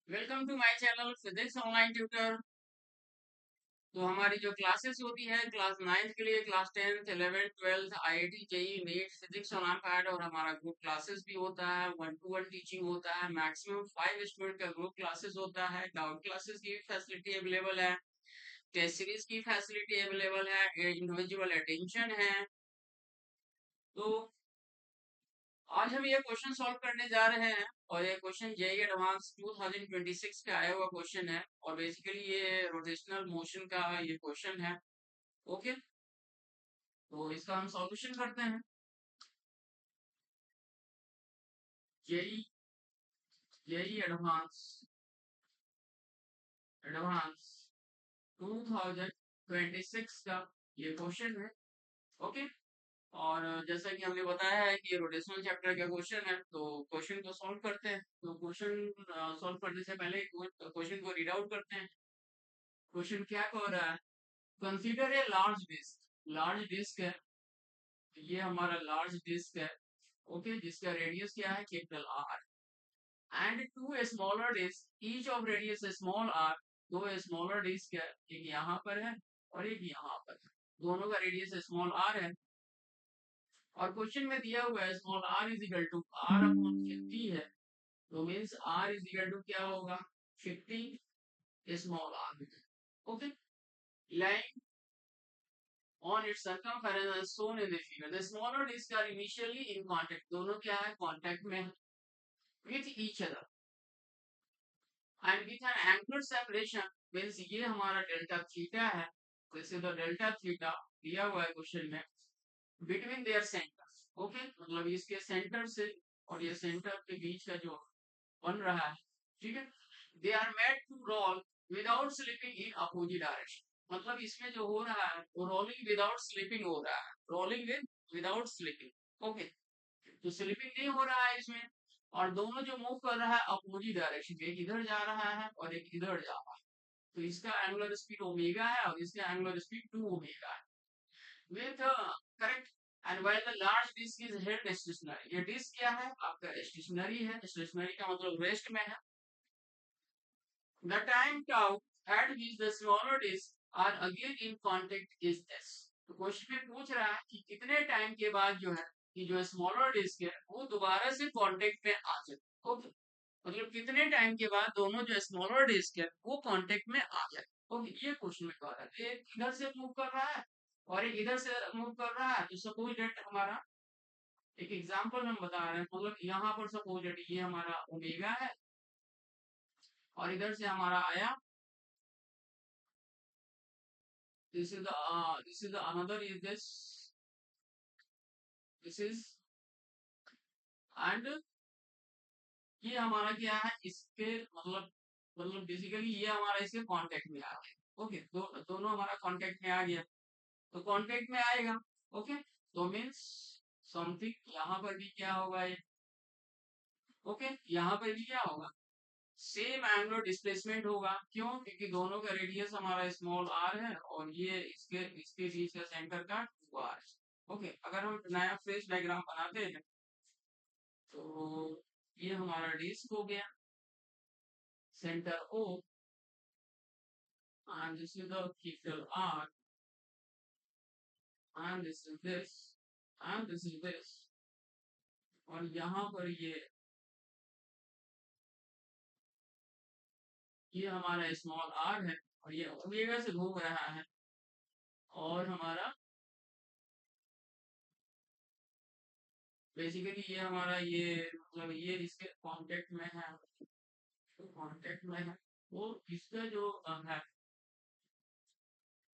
Welcome to my channel physics online tutor. तो हमारी जो क्लासेस होती है क्लास 9th के लिए, class 10th 11th 12th IIT JEE NEET physics olympiad, और हमारा ग्रुप क्लासेस भी होता है, 1-to-1 टीचिंग होता है, मैक्सिमम 5 स्टूडेंट का ग्रुप क्लासेस होता है, डाउट क्लासेस की फैसिलिटी अवेलेबल है, टेस्ट सीरीज की फैसिलिटी अवेलेबल है, इंडिविजुअल अटेंशन है। तो आज हम ये क्वेश्चन सॉल्व करने जा रहे हैं, और ये क्वेश्चन जेईई एडवांस 2026 का आया हुआ क्वेश्चन है, और बेसिकली ये रोटेशनल मोशन का ये क्वेश्चन है। ओके, तो इसका हम सॉल्यूशन करते हैं। जेईई जेईई एडवांस एडवांस 2026 का ये क्वेश्चन है। ओके, और जैसा कि हमने बताया है कि ये रोटेशनल चैप्टर का क्वेश्चन है, तो क्वेश्चन को सॉल्व करते हैं। तो क्वेश्चन सॉल्व करने से पहले क्वेश्चन को रीड आउट करते हैं। क्वेश्चन क्या कह रहा है? कंसीडर ए लार्ज डिस्क है। ये हमारा लार्ज डिस्क है। ओके, जिसका रेडियस क्या है? Capital R. And two smaller disc each of radius small r. दो स्मॉलर डिस्क है, एक यहाँ पर है और एक यहाँ पर है। दोनों का रेडियस स्मॉल आर है, और क्वेश्चन में दिया हुआ है small r is equal to R upon 50 है। तो means R is equal to क्या होगा? 50 small r. Okay, line on its circumference as shown in the figure. The smaller discs are initially in contact. दोनों क्या है? Contact में with each other and with an angular separation means ये हमारा delta theta है। जैसे तो delta theta दिया हुआ है क्वेश्चन में, between their centers. ओके, मतलब इसके सेंटर से और ये सेंटर के बीच का जो बन रहा है, ठीक है, they are made to roll without slipping in opposite direction. मतलब इसमें जो हो रहा है वो रोलिंग विदाउट स्लिपिंग हो रहा है, रोलिंग विदाउट स्लिपिंग। ओके, तो स्लिपिंग नहीं हो रहा है इसमें, और दोनों जो मूव कर रहा है अपोजिट डायरेक्शन, एक इधर जा रहा है और एक इधर जा रहा है। तो इसका एंगुलर स्पीड ओमेगा है और इसका एंगुलर स्पीड 2 ओमेगा है। with correct and while the large disk is held stationary, ये डिस्क क्या है? आपका स्टेशनरी है। स्टेशनरी का मतलब रेस्ट में है। the time tau at which the smaller disks are again in contact is this. तो क्वेश्चन में पूछ रहा है कि कितने टाइम के बाद जो है कि जो स्मॉलर डिस्क है वो दोबारा से कांटेक्ट में आ जाए। ओके, मतलब कितने टाइम के बाद दोनों जो स्मॉलर डिस्क है वो कांटेक्ट में आ जाए। ओके, ये क्वेश्चन में कह रहा है। एक इधर से मूव कर रहा है और एक इधर से मूव कर रहा है। तो सपोज डेट हमारा एक एग्जांपल हम बता रहे हैं, मतलब यहाँ पर सपोज डेट ये हमारा ओमेगा है और इधर से हमारा आया, this is the another is this is and ये हमारा क्या है? इसके मतलब बेसिकली ये हमारा इसके कांटेक्ट में आ गया। ओके, दोनों हमारा कांटेक्ट में आ गया, तो कांटेक्ट में आएगा। ओके, तो मीन्स समथिंग यहाँ पर भी क्या होगा ये? ओके, यहाँ पर भी क्या होगा? सेम एंगुलर डिस्प्लेसमेंट होगा। क्यों? क्योंकि दोनों का रेडियस हमारा स्मॉल आर है और ये इसके इसके बीच का सेंटर का 2r है। ओके, अगर हम नया फ्रेश डायग्राम बनाते हैं तो ये हमारा डिस्क हो गया, centre O, and this is the capital R, and this is this, and this is this, और यहाँ पर ये हमारा स्मॉल r है और ये ओमेगा से घूम रहा है, और हमारा बेसिकली ये हमारा ये मतलब ये इसके कांटेक्ट में है, तो कांटेक्ट में है वो इसका जो है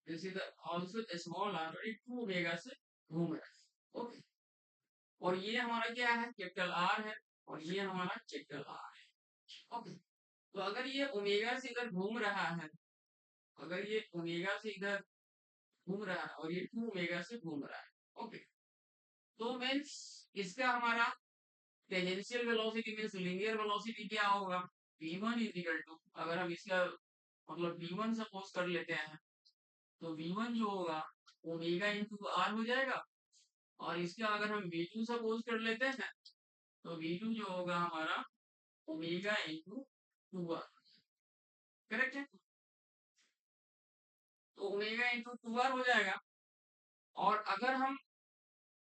this is also small r, और ये 2 ओमेगा से घूम रहा है। ओके, और ये हमारा क्या है? कैपिटल आर है, और ये हमारा कैपिटल आर है। ओके, तो अगर ये ओमेगा से इधर घूम रहा है, अगर ये ओमेगा से इधर घूम रहा है और ये 2 ओमेगा से घूम रहा है, ओके, तो मीन्स इसका हमारा tangential velocity means linear velocity क्या होगा? v1 इज इक्वल टू, अगर हम इसका मतलब v1 सपोज कर लेते हैं, तो v1 जो होगा ओमेगा इंटू आर हो जाएगा, और इसका अगर हम v2 सपोज कर लेते हैं तो v2 जो होगा हमारा ओमेगा इंटू 2r। करेक्ट है। तो ओमेगा इंटू 2r हो जाएगा। और अगर हम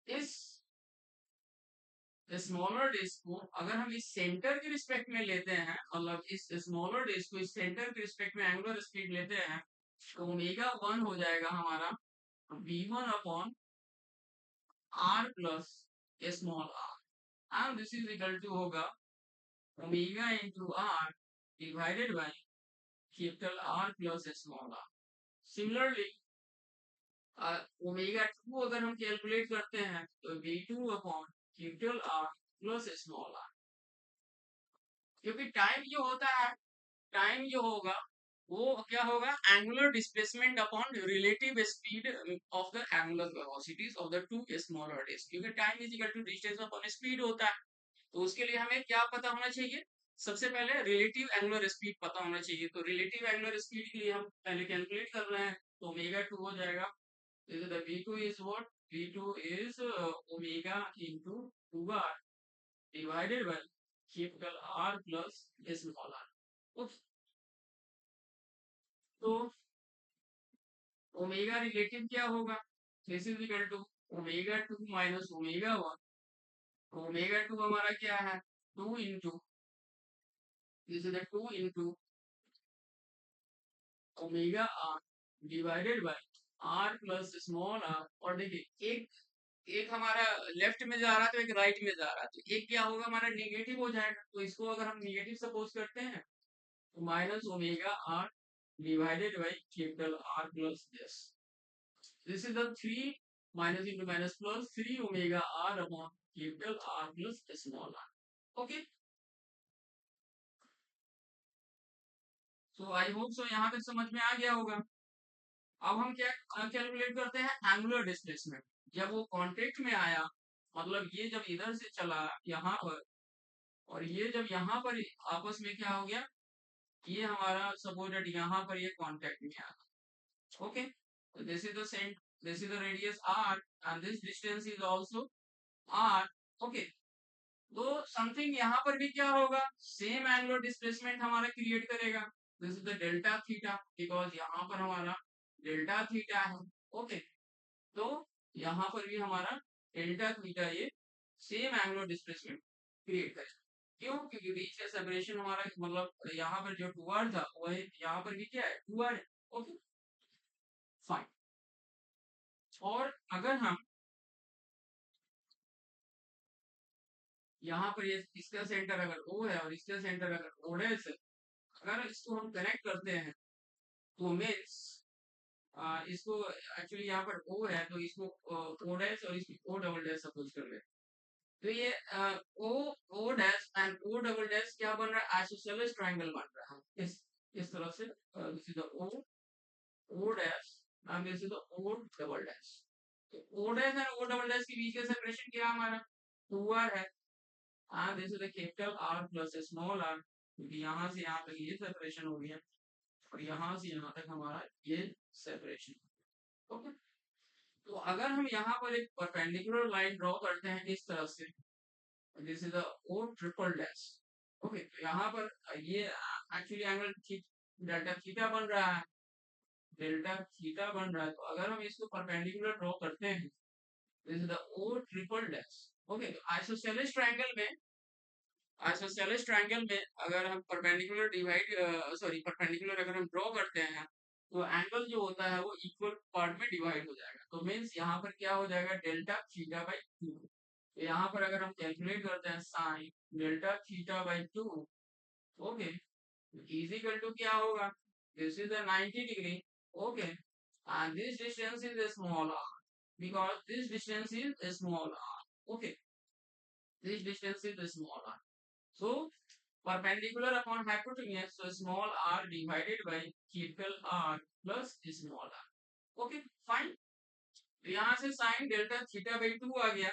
इस स्मॉलर डिस्क को अगर हम इस सेंटर के रिस्पेक्ट में लेते हैं, मतलब इस स्मॉलर डिस्क को इस सेंटर के रिस्पेक्ट में एंगुलर स्पीड लेते हैं, तो ओमेगा 1 हो जाएगा हमारा v1 upon r plus small r, and this is equal to होगा omega into r divided by capital R plus small r। Similarly omega 2 अगर हम कैलकुलेट करते हैं तो v2 upon capital R plus small r, क्योंकि time जो होता है, टाइम जो होगा वो क्या होगा, angular displacement upon relative speed of the angular velocities of the two smaller disc, क्योंकि time is equal to distance upon speed होता है। तो उसके लिए हमें क्या पता होना चाहिए, सबसे पहले रिलेटिव एंगुलर स्पीड पता होना चाहिए। तो रिलेटिव एंगुलर स्पीड के लिए हम पहले कैलकुलेट कर रहे हैं, तो ओमेगा 2 हो जाएगा, v2 is what, v2 is omega into 2r divided by capital R plus small r। उस तो ओमेगा रिलेटिव क्या होगा, this is equal to omega 2 minus omega 1। Omega 2 हमारा क्या है, 2 into, this is 2 into omega R divided by R plus small r. और देखिए एक एक हमारा लेफ्ट में जा रहा है तो एक राइट में जा रहा है, तो एक क्या होगा हमारा नेगेटिव हो जाएगा, तो इसको अगर हम नेगेटिव सपोज करते हैं तो minus omega R divided by capital R plus this, this is the 3 minus into minus plus 3 omega R upon capital R plus small r. Okay, so I hope so यहाँ तक समझ में आ गया होगा। अब हम क्या कैलकुलेट करते हैं, एंगुलर डिस्प्लेसमेंट। जब वो कांटेक्ट में आया, मतलब ये जब इधर से चला यहाँ पर, और ये जब यहाँ पर आपस में क्या हो गया, ये हमारा सपोज दैट यहाँ पर ये कांटेक्ट में आ गया। Okay, so this is the cent, this is the radius r and this distance is also r। Okay, तो समथिंग यहाँ पर भी क्या होगा, सेम एंगुलर डिस्प्लेसमेंट हमारा क्रिएट करेगा, this is the delta theta, because यहाँ पर हमारा डेल्टा थीटा है। ओके, तो यहाँ पर भी हमारा डेल्टा थीटा ये सेम एंगुलर डिस्प्लेसमेंट क्रिएट करेगा। क्यों, क्योंकि बीच का सेपरेशन हमारा, मतलब यहाँ पर जो 2r था वह यहाँ पर भी क्या है, 2r है। Okay, fine. और अगर हम यहाँ पर ये इसका सेंटर अगर O है और इसका सेंटर अगर O है, अगर इसको हम कनेक्ट करते हैं तो मीन्स इसको एक्चुअली यहाँ पर O है तो इसको O डैश और इसको O डबल डैश सपोज कर ले, तो ये O O dash and O double dash क्या बन रहा है, आइसोसेलेस ट्रायंगल बन रहा है इस तरह से, this is the O O dash and this is the O double dash. तो O dash and O double dash के बीच का सेपरेशन क्या हमारा 2r है, हाँ this is the capital R plus small r, क्योंकि यहाँ से यहाँ तक ये सेपरेशन हो गया और यहाँ से यहाँ तक हमारा ये सेपरेशन। ओके, तो अगर हम यहाँ पर एक परपेंडिकुलर लाइन ड्रॉ करते हैं इस तरह से, this is the O triple dash. Okay, तो यहाँ पर ये एक्चुअली एंगल डेल्टा थीटा बन रहा है, डेल्टा थीटा बन रहा है, तो अगर हम इसको परपेंडिकुलर ड्रॉ करते हैं, this is the O triple dash. Okay, तो आइसोसेलेस ट्रायंगल में, आइसोसेलेस ट्रायंगल में अगर हम परपेंडिकुलर डिवाइड सॉरी परपेंडिकुलर अगर हम ड्रॉ करते हैं तो एंगल जो होता है वो इक्वल पार्ट में डिवाइड हो जाएगा, तो मीन्स यहाँ पर क्या हो जाएगा, डेल्टा थीटा बाई 2। तो यहाँ पर अगर हम कैलकुलेट करते हैं sine delta theta by 2, okay, is equal to क्या होगा, this is the 90 degree. Okay, and this distance is small r, because this distance is small r। okay, this distance is small r, so perpendicular upon hypotenuse, so small r divided by capital R plus small r। Okay, fine. तो यहाँ से sine delta theta by 2 आ गया।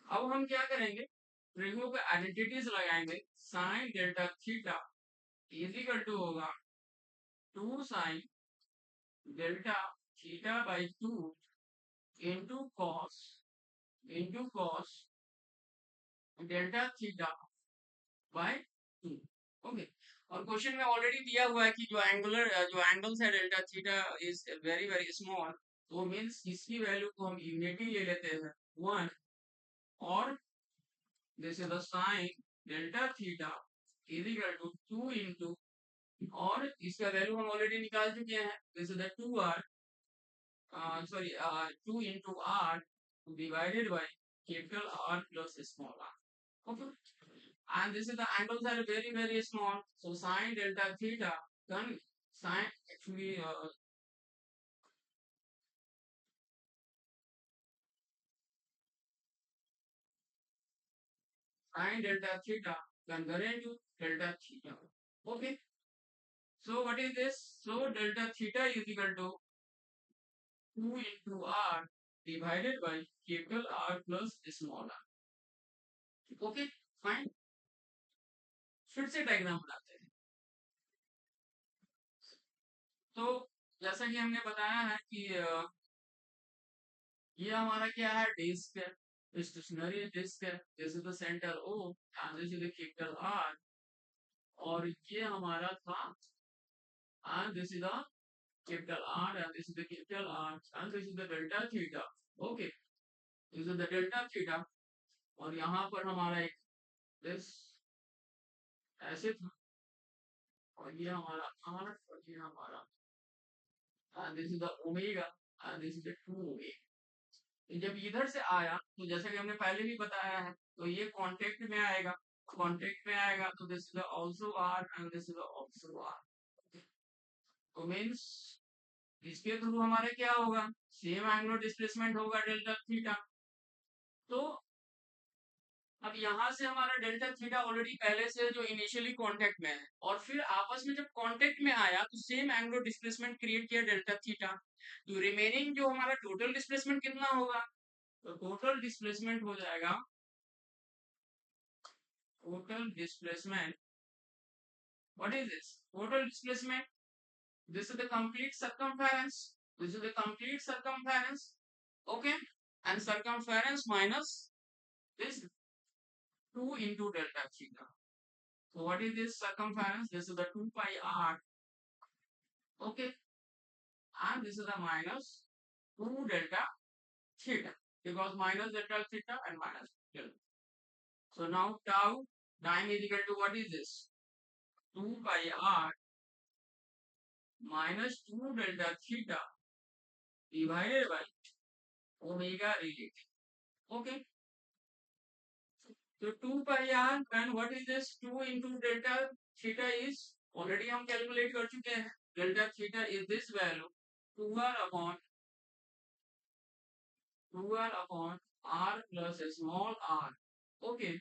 अब हम क्या करेंगे, trigno पे आइडेंटिटीज लगाएंगे, sine delta theta is equal to होगा 2 sine delta theta by 2 into cos delta theta by 2। Okay, और क्वेश्चन में ऑलरेडी दिया हुआ है कि जो एंगल्स है delta theta is very very small, तो मीन्स इसकी वैल्यू को हम इमीडिएटली ले लेते हैं 1, और this is the sine delta theta is equal to 2 into, और इसका वैल्यू हम ऑलरेडी निकाल चुके हैं, this is the 2r, sorry, 2 into r divided by capital R plus small r. Okay. And this is the angles are very very small. So sine delta theta, then sine actually sine delta theta converted to delta theta. Okay. So what is this? So delta theta is equal to 2 into r divided by capital R plus small r. Okay. Fine. फिर से diagram बनाते हैं। तो जैसा कि हमने बताया है कि ये हमारा क्या है, डिस्क है, स्टेशनरी डिस्क है, this is the centre O and this is the capital R, और ये हमारा था, and this is the capital R and this is the capital R and this is the delta theta. Okay, this is the delta theta, और यहाँ पर हमारा एक this ऐसे था, और ये हमारा आर, और ये हमारा, and this is the omega and this is the 2 omega. जब इधर से आया तो जैसे कि हमने पहले भी बताया है, तो ये कांटेक्ट में आएगा, कांटेक्ट में आएगा तो this is also R and this is also R. तो मींस इसके थ्रू हमारे क्या होगा, सेम एंगुलर डिस्प्लेसमेंट होगा डेल्टा थीटा। तो अब यहाँ से हमारा डेल्टा थीटा ऑलरेडी पहले से जो इनिशियली कांटेक्ट में है, और फिर आपस में जब कांटेक्ट में आया तो सेम एंगुलर डिस्प्लेसमेंट क्रिएट किया डेल्टा थीटा। तो रिमेनिंग जो हमारा टोटल डिस्प्लेसमेंट कितना होगा, तो टोटल डिस्प्लेसमेंट हो जाएगा, total displacement, what is this total displacement, this is the complete circumference, this is the complete circumference. Okay, and circumference minus this 2 into delta theta. So what is this circumference, this is the 2 pi r. Okay, and this is the minus 2 delta theta, because minus delta theta and minus delta. So now tau time is equal to, what is this, 2 pi r minus 2 delta theta divided by omega related. Okay. So 2 pi r, and what is this, 2 into delta theta is already हम calculate कर चुके हैं, delta theta is this value 2r upon r plus a small r. Okay,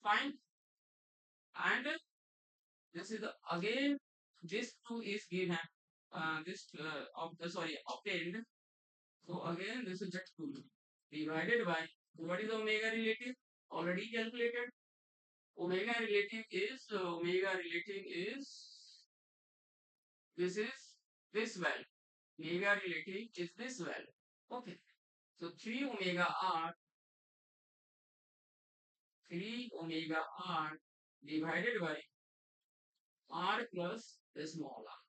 fine. And this is again, this 2 is given, this sorry, obtained. So again this is just 2 divided by, what is omega relative, already calculated. Omega relative is this is this value, omega relative is this value. Okay, so 3 omega r divided by r plus small r.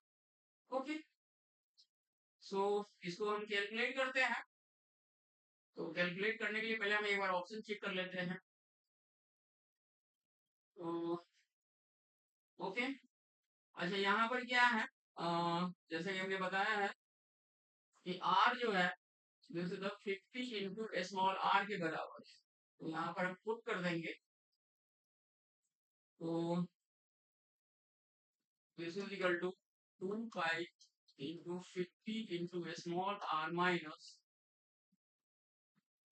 Okay, so इसको हम calculate करते हैं। तो calculate करने के लिए पहले हम एक बार ऑप्शन चेक कर लेते हैं। तो ओके, अच्छा यहाँ पर क्या है, जैसे कि हमने बताया है कि r जो है this is 50 into small r के बराबर है। तो यहाँ पर हम पुट कर देंगे, तो this is equal to 2 pi into 50 into a small r minus,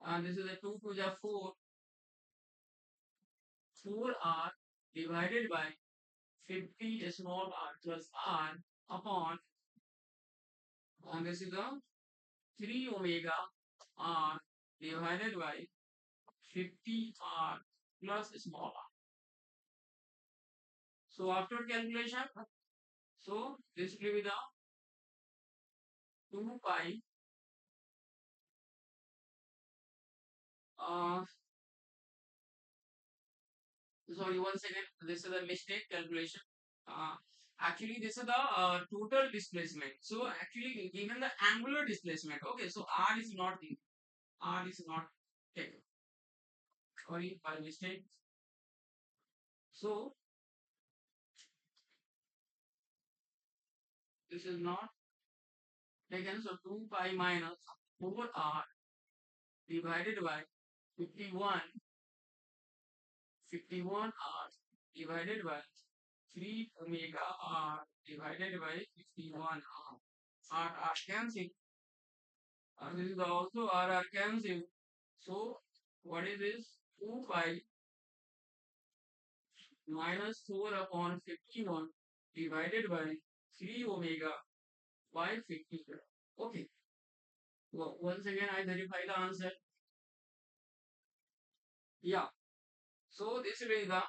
and this is a 2 to the 4r divided by 50 small r plus r upon, and this is the 3 omega r divided by 50 r plus small r. So after calculation, so this will be the 2 pi sorry, once again, this is a mistake calculation. Uh, Actually, this is the total displacement. So actually, given the angular displacement, okay, so R is not given. R is not taken. Sorry, by mistake. So this is not taken. So 2 pi minus 4R divided by 51, 51R divided by 3 omega R divided by 51R. R cancel. This is also R cancel. So what is this? 2 pi minus 4 upon 51 divided by 3 omega by 50. Okay. Well, once again, I verify the answer. Yeah. So this will be the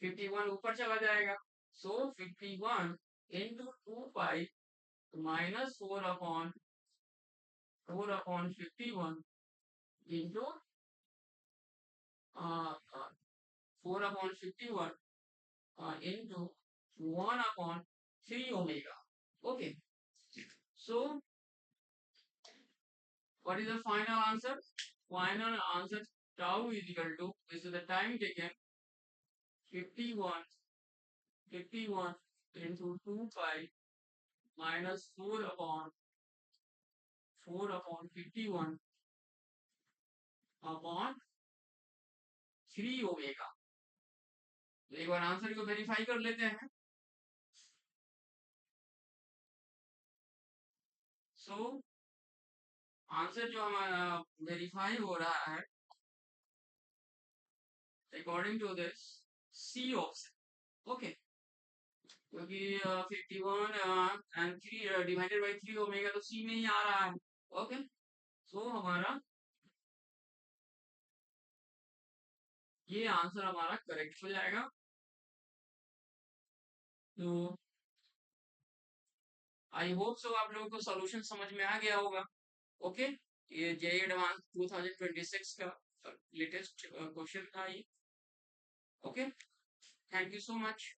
51 ऊपर चला जाएगा. So 51 into 2 pi minus 4 upon 51 into 4 upon 51 into 1 upon 3 omega. Okay. So what is the final answer? Final answer tau is equal to, this is the time taken, 51 51 into 2 pi minus 4 upon 51 upon 3 omega. तो एक बार answer को verify कर लेते हैं. So answer जो हमारा verify हो रहा है according to this C option. Okay, क्योंकि 51 एंड 3 डिवाइडेड बाय 3 ओमेगा तो सी में ही आ रहा है. ओके, सो हमारा ये आंसर हमारा करेक्ट हो जाएगा. तो आई होप सो आप लोगों को सॉल्यूशन समझ में आ गया होगा. ओके, ये जेई एडवांस 2026 का लेटेस्ट क्वेश्चन था ये. Okay, thank you so much.